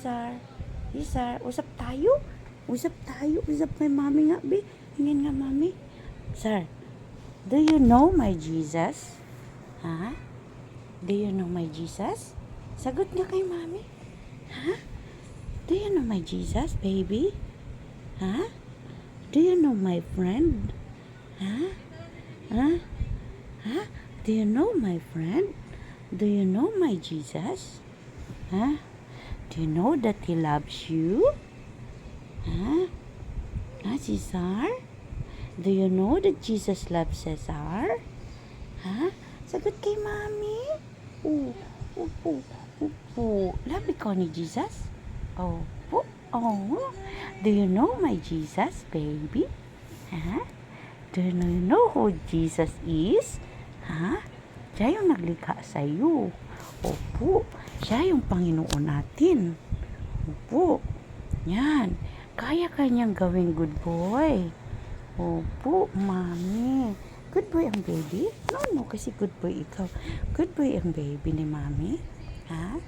Ceasar. Ceasar, usap tayo. Usap tayo. Usap kay mami nga, be. Hingin nga, mami. Sir, do you know my Jesus? Ha? Do you know my Jesus? Sagot nga kay mami. Ha? Do you know my Jesus, baby? Ha? Do you know my friend? Ha? Ha? Ha? Do you know my friend? Do you know my Jesus? Ha? Do you know that He loves you? Ha? Ha, Ceasar? Do you know that Jesus loves Ceasar? Ha? Sagot kay mami. Opo. Love ikaw ni Jesus? Opo. Oh. Do you know my Jesus, baby? Ha? Do you know who Jesus is? Ha? Siya yung naglikha sa iyo. Opo. Siya yung Panginoon natin. Opo. Yan. Kaya kanyang gawing good boy. Opo, mami. Good boy ang baby? No, kasi good boy ikaw. Good boy ang baby ni mami. Ha?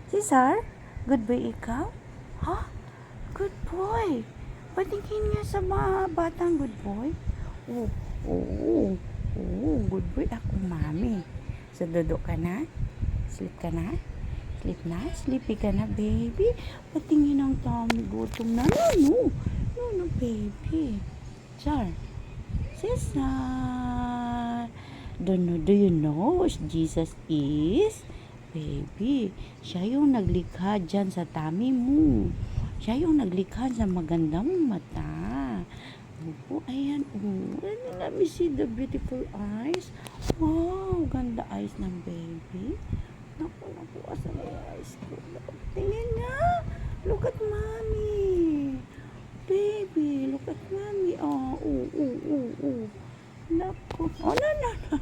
Ceasar? Good boy ikaw? Ha? Good boy. Patingin nga sa mga batang good boy. Oo, good boy ako, mami. So, dodo ka na? Sleep ka na? Sleep na? Sleepy ka na, baby? Patingin ang tummy, gutom na. No, baby. Char. Ceasar. Do you know who Jesus is? Baby, siya yung naglikha dyan sa tummy mo. Siya yung naglikha sa magandang mata. Opo, ayan. Let me see the beautiful eyes. Wow, ganda eyes ng baby. Naku, asan yung eyes ko? Tingin nga. Look at mommy. Baby, look at mommy. Oh. Naku. Oh, no.